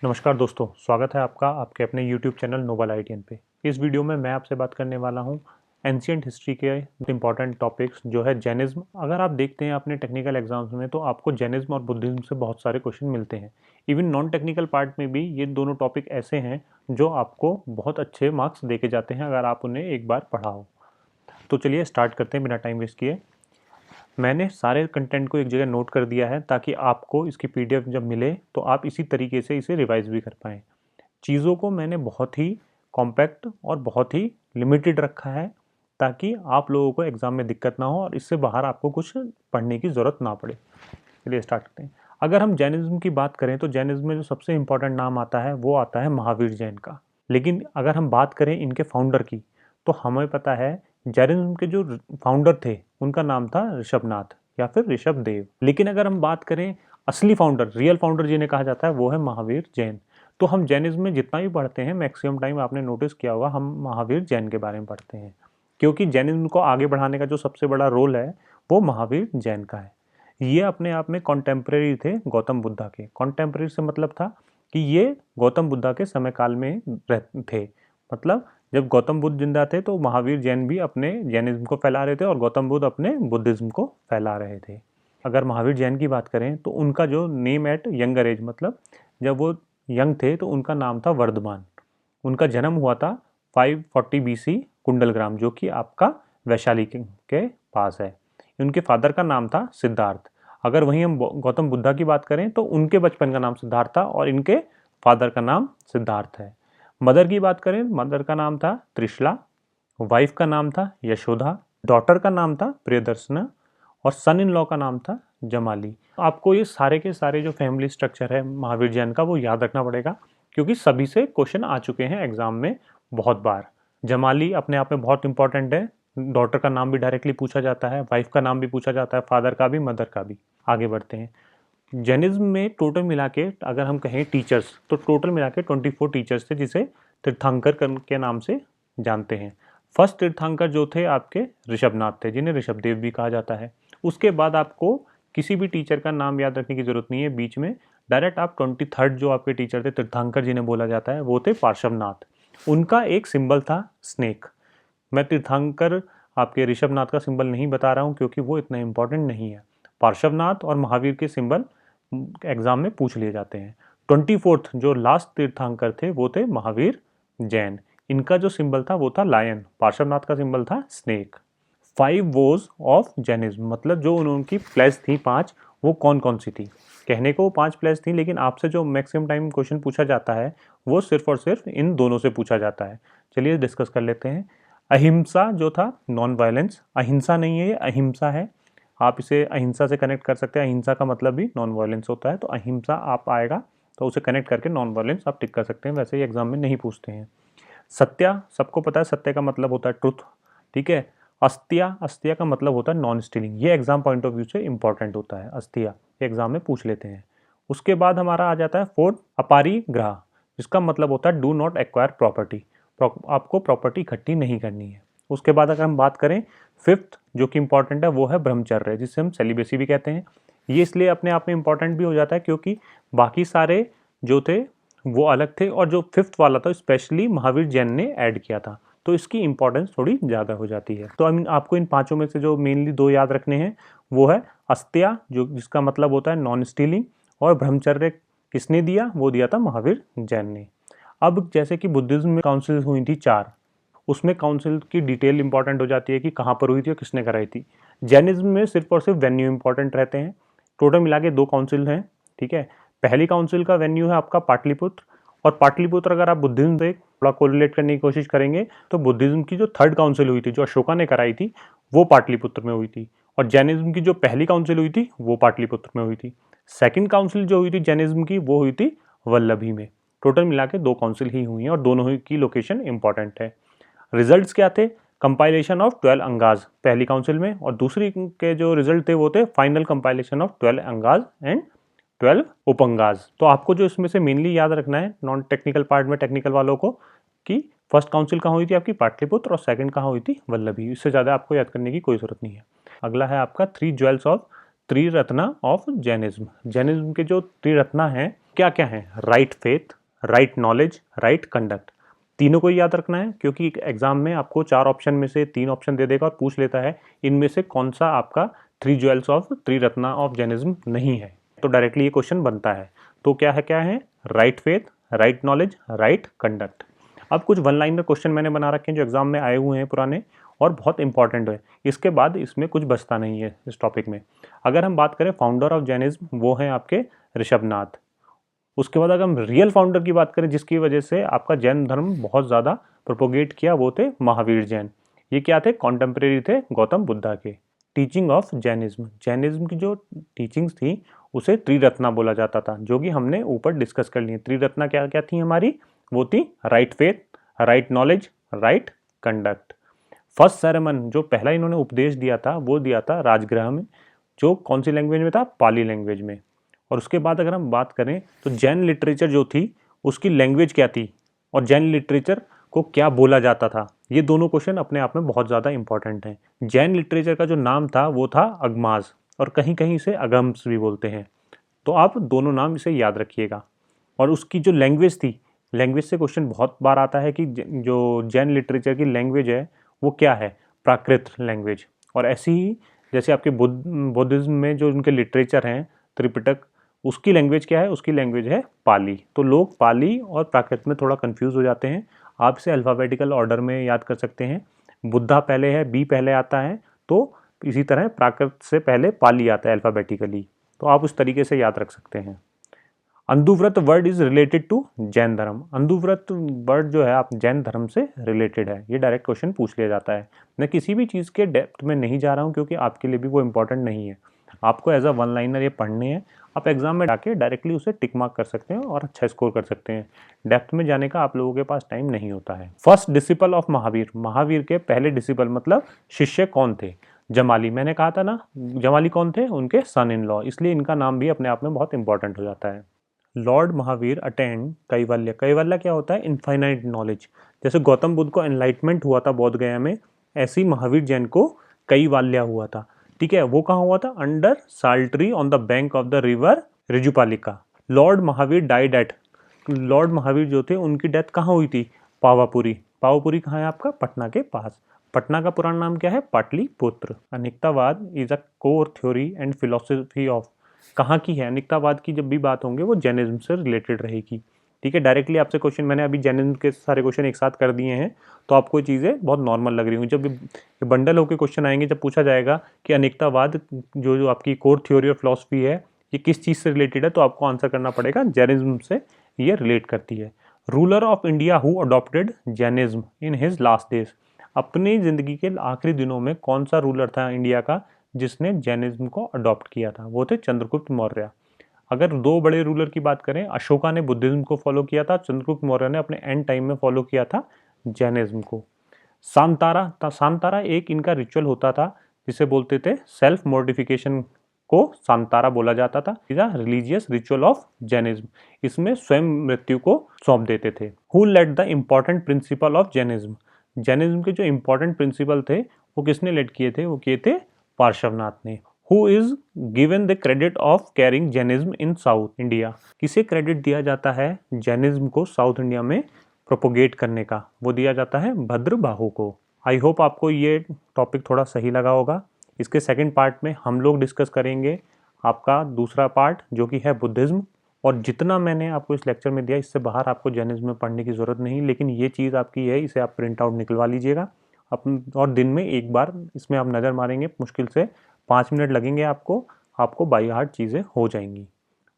नमस्कार दोस्तों, स्वागत है आपका आपके अपने YouTube चैनल नोबल आईटीएन पे। इस वीडियो में मैं आपसे बात करने वाला हूँ एंशियंट हिस्ट्री के इंपॉर्टेंट टॉपिक्स जो है जैनिज्म। अगर आप देखते हैं अपने टेक्निकल एग्जाम्स में तो आपको जैनिज्म और बुद्धिज्म से बहुत सारे क्वेश्चन मिलते हैं। इवन नॉन टेक्निकल पार्ट में भी ये दोनों टॉपिक ऐसे हैं जो आपको बहुत अच्छे मार्क्स दे के जाते हैं अगर आप उन्हें एक बार पढ़ा हो। तो चलिए स्टार्ट करते हैं बिना टाइम वेस्ट किए। मैंने सारे कंटेंट को एक जगह नोट कर दिया है ताकि आपको इसकी पीडीएफ जब मिले तो आप इसी तरीके से इसे रिवाइज भी कर पाएँ। चीज़ों को मैंने बहुत ही कॉम्पैक्ट और बहुत ही लिमिटेड रखा है ताकि आप लोगों को एग्ज़ाम में दिक्कत ना हो और इससे बाहर आपको कुछ पढ़ने की ज़रूरत ना पड़े। चलिए स्टार्ट करते हैं। अगर हम जैनिज्म की बात करें तो जैनिज्म में जो सबसे इम्पोर्टेंट नाम आता है वो आता है महावीर जैन का। लेकिन अगर हम बात करें इनके फाउंडर की तो हमें पता है जैनिज्म के जो फाउंडर थे उनका नाम था ऋषभनाथ या फिर ऋषभ देव। लेकिन अगर हम बात करें असली फाउंडर, रियल फाउंडर जिन्हें कहा जाता है वो है महावीर जैन। तो हम जैनिज्म में जितना भी पढ़ते हैं मैक्सिमम टाइम आपने नोटिस किया होगा हम महावीर जैन के बारे में पढ़ते हैं, क्योंकि जैनिज्म को आगे बढ़ाने का जो सबसे बड़ा रोल है वो महावीर जैन का है। ये अपने आप में कॉन्टेम्प्रेरी थे गौतम बुद्धा के। कॉन्टेम्प्रेरी से मतलब था कि ये गौतम बुद्धा के समय काल में थे। मतलब जब गौतम बुद्ध जिंदा थे तो महावीर जैन भी अपने जैनिज्म को फैला रहे थे और गौतम बुद्ध अपने बुद्धिज्म को फैला रहे थे। अगर महावीर जैन की बात करें तो उनका जो नेम एट यंगर एज, मतलब जब वो यंग थे तो उनका नाम था वर्धमान। उनका जन्म हुआ था 540 बीसी कुंडलग्राम, जो कि आपका वैशाली के पास है। उनके फादर का नाम था सिद्धार्थ। अगर वहीं हम गौतम बुद्धा की बात करें तो उनके बचपन का नाम सिद्धार्थ था और इनके फादर का नाम सिद्धार्थ है। मदर की बात करें, मदर का नाम था त्रिशला, वाइफ का नाम था यशोदा, डॉटर का नाम था प्रियदर्शना और सन इन लॉ का नाम था जमाली। आपको ये सारे के सारे जो फैमिली स्ट्रक्चर है महावीर जैन का वो याद रखना पड़ेगा, क्योंकि सभी से क्वेश्चन आ चुके हैं एग्जाम में बहुत बार। जमाली अपने आप में बहुत इंपॉर्टेंट है। डॉटर का नाम भी डायरेक्टली पूछा जाता है, वाइफ का नाम भी पूछा जाता है, फादर का भी, मदर का भी। आगे बढ़ते हैं। जैनिज्म में टोटल मिला के अगर हम कहें टीचर्स तो टोटल मिला के 24 टीचर्स थे जिसे तीर्थंकर के नाम से जानते हैं। फर्स्ट तीर्थंकर जो थे आपके ऋषभनाथ थे, जिन्हें ऋषभदेव भी कहा जाता है। उसके बाद आपको किसी भी टीचर का नाम याद रखने की जरूरत नहीं है, बीच में डायरेक्ट आप 23rd जो आपके टीचर थे तीर्थंकर जिन्हें बोला जाता है वो थे पार्श्वनाथ। उनका एक सिंबल था स्नेक। मैं तीर्थंकर आपके ऋषभनाथ का सिंबल नहीं बता रहा हूँ क्योंकि वो इतना इंपॉर्टेंट नहीं है। पार्श्वनाथ और महावीर के सिंबल एग्जाम में पूछ लिए जाते हैं। 24th जो लास्ट तीर्थंकर थे वो थे महावीर जैन। इनका जो सिंबल था वो था लायन, पार्श्वनाथ का सिंबल था स्नेक। 5 वोज ऑफ जैनिज्म, मतलब जो उनकी प्लेस थी 5, वो कौन कौन सी थी। कहने को 5 प्लेस थी, लेकिन आपसे जो मैक्सिमम टाइम क्वेश्चन पूछा जाता है वो सिर्फ और सिर्फ इन दोनों से पूछा जाता है। चलिए डिस्कस कर लेते हैं। अहिंसा जो था, नॉन वायलेंस, अहिंसा नहीं है ये अहिंसा है। आप इसे अहिंसा से कनेक्ट कर सकते हैं, अहिंसा का मतलब भी नॉन वायलेंस होता है, तो अहिंसा आप आएगा तो उसे कनेक्ट करके नॉन वायलेंस आप टिक कर सकते हैं, वैसे ही एग्जाम में नहीं पूछते हैं। सत्या, सबको पता है सत्य का मतलब होता है ट्रुथ, ठीक है। अस्त्या, अस्त्या का मतलब होता है नॉन स्टीलिंग, ये एग्जाम पॉइंट ऑफ व्यू से इंपॉर्टेंट होता है अस्त्या, ये एग्जाम में पूछ लेते हैं। उसके बाद हमारा आ जाता है फोर्थ अपरिग्रह, जिसका मतलब होता है डू नॉट एक्वायर प्रॉपर्टी, आपको प्रॉपर्टी इकट्ठी नहीं करनी है। उसके बाद अगर हम बात करें फिफ्थ जो कि इंपॉर्टेंट है वो है ब्रह्मचर्य, जिसे हम सेलिबेसी भी कहते हैं। ये इसलिए अपने आप में इंपॉर्टेंट भी हो जाता है क्योंकि बाकी सारे जो थे वो अलग थे और जो फिफ्थ वाला था स्पेशली महावीर जैन ने ऐड किया था, तो इसकी इंपॉर्टेंस थोड़ी ज़्यादा हो जाती है। तो आपको इन पांचों में से जो मेनली 2 याद रखने हैं वो है अस्त्या, जो जिसका मतलब होता है नॉन स्टीलिंग, और ब्रह्मचर्य किसने दिया, वो दिया था महावीर जैन ने। अब जैसे कि बुद्धिज्म में काउंसिल हुई थी 4, उसमें काउंसिल की डिटेल इंपॉर्टेंट हो जाती है कि कहाँ पर हुई थी और किसने कराई थी। जैनिज्म में सिर्फ और सिर्फ वेन्यू इंपॉर्टेंट रहते हैं। टोटल मिला के 2 काउंसिल हैं, ठीक है। पहली काउंसिल का वेन्यू है आपका पाटलिपुत्र, और पाटलिपुत्र अगर आप बुद्धिज्म से थोड़ा कोरिलेट करने की कोशिश करेंगे तो बुद्धिज्म की जो 3rd काउंसिल हुई थी जो अशोका ने कराई थी वो पाटलिपुत्र में हुई थी, और जैनिज्म की जो पहली काउंसिल हुई थी वो पाटलिपुत्र में हुई थी। 2nd काउंसिल जो हुई थी जैनिज्म की वो हुई थी वल्लभी में। टोटल मिला के 2 काउंसिल ही हुई हैं और दोनों की लोकेशन इंपॉर्टेंट है। रिजल्ट्स क्या थे, कंपाइलेशन ऑफ 12 अंगाज पहली काउंसिल में, और दूसरी के जो रिजल्ट थे वो थे फाइनल कंपाइलेशन ऑफ 12 अंगाज एंड 12 उपंगाज। तो आपको जो इसमें से मेनली याद रखना है नॉन टेक्निकल पार्ट में टेक्निकल वालों को, कि फर्स्ट काउंसिल कहाँ हुई थी आपकी पाटलिपुत्र और सेकंड कहाँ हुई थी वल्लभी, इससे ज़्यादा आपको याद करने की कोई जरूरत नहीं है। अगला है आपका 3 jewels of Triratna of Jainism. Jainism के जो त्रिरत्ना हैं क्या क्या है? Right faith, right knowledge, right conduct. तीनों को ही याद रखना है क्योंकि एग्जाम में आपको 4 ऑप्शन में से 3 ऑप्शन दे देगा और पूछ लेता है इनमें से कौन सा आपका three jewels of Triratna of Jainism नहीं है, तो डायरेक्टली ये क्वेश्चन बनता है। तो क्या है? Right faith, right knowledge, right conduct. अब कुछ वन लाइनर क्वेश्चन मैंने बना रखे हैं जो एग्जाम में आए हुए हैं पुराने और बहुत इंपॉर्टेंट है। इसके बाद इसमें कुछ बचता नहीं है इस टॉपिक में। अगर हम बात करें फाउंडर ऑफ जैनिज्म, वो हैं आपके ऋषभनाथ। उसके बाद अगर हम रियल फाउंडर की बात करें जिसकी वजह से आपका जैन धर्म बहुत ज़्यादा प्रोपोगेट किया, वो थे महावीर जैन। ये क्या थे? कॉन्टेम्प्रेरी थे गौतम बुद्धा के। टीचिंग ऑफ जैनिज्म, जैनिज्म की जो टीचिंग्स थी उसे त्रिरत्ना बोला जाता था, जो कि हमने ऊपर डिस्कस कर ली। त्रिरत्ना क्या क्या थी हमारी? वो थी right faith, right knowledge, right conduct. First sermon जो पहला इन्होंने उपदेश दिया था वो दिया था राजगृह में, जो कौन सी लैंग्वेज में था? पाली लैंग्वेज में। और उसके बाद अगर हम बात करें तो जैन लिटरेचर जो थी उसकी लैंग्वेज क्या थी और जैन लिटरेचर को क्या बोला जाता था, ये दोनों क्वेश्चन अपने आप में बहुत ज़्यादा इंपॉर्टेंट हैं। जैन लिटरेचर का जो नाम था वो था अगमास, और कहीं कहीं इसे अगम्स भी बोलते हैं। तो आप दोनों नाम इसे याद रखिएगा। और उसकी जो लैंग्वेज थी, लैंग्वेज से क्वेश्चन बहुत बार आता है कि जो जैन लिटरेचर की लैंग्वेज है वो क्या है? प्राकृत लैंग्वेज। और ऐसी ही जैसे आपके बुद्धिज्म में जो उनके लिटरेचर हैं त्रिपिटक, उसकी लैंग्वेज क्या है? उसकी लैंग्वेज है पाली। तो लोग पाली और प्राकृत में थोड़ा कंफ्यूज हो जाते हैं। आप इसे अल्फ़ाबेटिकल ऑर्डर में याद कर सकते हैं। बुद्धा पहले है, बी पहले आता है, तो इसी तरह प्राकृत से पहले पाली आता है अल्फ़ाबेटिकली। तो आप उस तरीके से याद रख सकते हैं। Anuvrata word is related to Jain धर्म। अंधुव्रत वर्ड जो है आप जैन धर्म से रिलेटेड है, ये डायरेक्ट क्वेश्चन पूछ लिया जाता है। मैं किसी भी चीज़ के डेप्थ में नहीं जा रहा हूँ क्योंकि आपके लिए भी वो इंपॉर्टेंट नहीं है। आपको एज अ वन लाइनर ये पढ़ने हैं। आप एग्जाम में जाके डायरेक्टली उसे टिक मार्क कर सकते हैं और अच्छा स्कोर कर सकते हैं। डेप्थ में जाने का आप लोगों के पास टाइम नहीं होता है। First disciple of Mahavir, Mahavir के पहले डिसिपल मतलब शिष्य कौन थे? जमाली। मैंने कहा था ना, जमाली कौन थे? उनके सन इन लॉ, इसलिए इनका नाम भी अपने आप में बहुत इंपॉर्टेंट हो जाता है। लॉर्ड महावीर अटेंड कैवल्य। कैवल्य क्या होता है? Infinite knowledge. जैसे गौतम बुद्ध को एनलाइटमेंट हुआ था बोध गया में, ऐसी महावीर जैन को कैवल्य हुआ था। ठीक है, वो कहाँ हुआ था? Under sal tree on the bank of the river Rijupalika. Lord Mahavir died at, lord Mahavir जो थे उनकी डेथ कहाँ हुई थी? पावापुरी। पावापुरी कहाँ है आपका? पटना के पास। पटना का पुराना नाम क्या है? Pataliputra. Anekantavada is a core theory and philosophy of, कहाँ की है? अनिक्तावाद की जब भी बात होंगे वो जैनिज्म से रिलेटेड रहेगी। ठीक है, डायरेक्टली आपसे क्वेश्चन, मैंने अभी जैनिज्म के सारे क्वेश्चन एक साथ कर दिए हैं तो आपको ये चीज़ें बहुत नॉर्मल लग रही होंगी। जब ये बंडल होकर क्वेश्चन आएंगे, जब पूछा जाएगा कि अनिक्तावाद जो जो आपकी कोर थ्योरी ऑफ फिलॉसफी है ये किस चीज़ से रिलेटेड है, तो आपको आंसर करना पड़ेगा जैनिज्म से ये रिलेट करती है। Ruler of India who adopted Jainism in his last days. अपनी ज़िंदगी के आखिरी दिनों में कौन सा रूलर था इंडिया का जिसने जैनिज्म को अडॉप्ट किया था? वो थे चंद्रगुप्त मौर्य। अगर दो बड़े रूलर की बात करें, अशोका ने बुद्धिज्म को फॉलो किया था, चंद्रगुप्त मौर्य ने अपने एंड टाइम में फॉलो किया था जैनिज्म को। सांतारा, सांतारा एक इनका रिचुअल होता था जिसे बोलते थे सेल्फ मोर्टिफिकेशन, को सांतारा बोला जाता था। रिलीजियस रिचुअल ऑफ जैनिज्म, इसमें स्वयं मृत्यु को सौंप देते थे। Who led the important principle of Jainism. Jainism के जो इंपॉर्टेंट प्रिंसिपल थे वो किसने लेड किए थे? वो किए थे पार्श्वनाथ ने। Who is given the credit of carrying Jainism in south India. किसे क्रेडिट दिया जाता है जैनिज्म को साउथ इंडिया में प्रोपोगेट करने का? वो दिया जाता है भद्रबाहु को। आई होप आपको ये टॉपिक थोड़ा सही लगा होगा। इसके सेकंड पार्ट में हम लोग डिस्कस करेंगे आपका दूसरा पार्ट जो कि है बुद्धिज्म। और जितना मैंने आपको इस लेक्चर में दिया इससे बाहर आपको जैनिज्म में पढ़ने की ज़रूरत नहीं, लेकिन ये चीज़ आपकी है, इसे आप प्रिंट आउट निकलवा लीजिएगा अपन, और दिन में एक बार इसमें आप नज़र मारेंगे, मुश्किल से 5 मिनट लगेंगे आपको बाई हार्ट चीज़ें हो जाएंगी।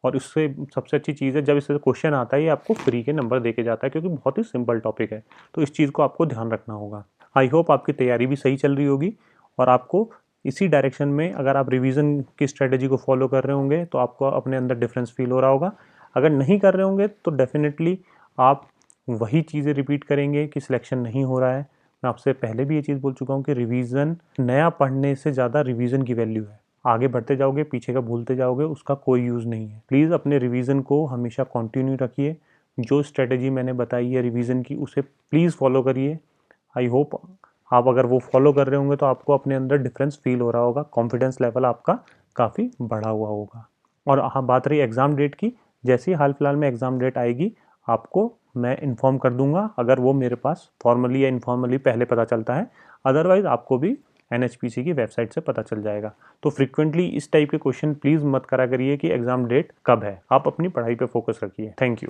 और इससे सबसे अच्छी चीज़ है जब इससे क्वेश्चन आता है ये आपको फ्री के नंबर दे के जाता है, क्योंकि बहुत ही सिंपल टॉपिक है, तो इस चीज़ को आपको ध्यान रखना होगा। आई होप आपकी तैयारी भी सही चल रही होगी और आपको इसी डायरेक्शन में अगर आप रिवीजन की स्ट्रेटेजी को फॉलो कर रहे होंगे तो आपको अपने अंदर डिफरेंस फील हो रहा होगा। अगर नहीं कर रहे होंगे तो डेफिनेटली आप वही चीज़ें रिपीट करेंगे कि सिलेक्शन नहीं हो रहा है। मैं आपसे पहले भी ये चीज़ बोल चुका हूँ कि रिवीजन, नया पढ़ने से ज़्यादा रिवीजन की वैल्यू है। आगे बढ़ते जाओगे, पीछे का भूलते जाओगे, उसका कोई यूज़ नहीं है। प्लीज़ अपने रिवीजन को हमेशा कंटिन्यू रखिए। जो स्ट्रेटेजी मैंने बताई है रिवीजन की उसे प्लीज़ फॉलो करिए। आई होप आप अगर वो फॉलो कर रहे होंगे तो आपको अपने अंदर डिफरेंस फील हो रहा होगा, कॉन्फिडेंस लेवल आपका काफ़ी बढ़ा हुआ होगा। और हाँ, बात रही एग्ज़ाम डेट की, जैसे ही हाल फिलहाल में एग्ज़ाम डेट आएगी आपको मैं इन्फॉर्म कर दूंगा, अगर वो मेरे पास फॉर्मली या इनफॉर्मली पहले पता चलता है। अदरवाइज़ आपको भी NHPC की वेबसाइट से पता चल जाएगा। तो फ्रिक्वेंटली इस टाइप के क्वेश्चन प्लीज़ मत करा करिए कि एग्ज़ाम डेट कब है। आप अपनी पढ़ाई पे फोकस रखिए। Thank you.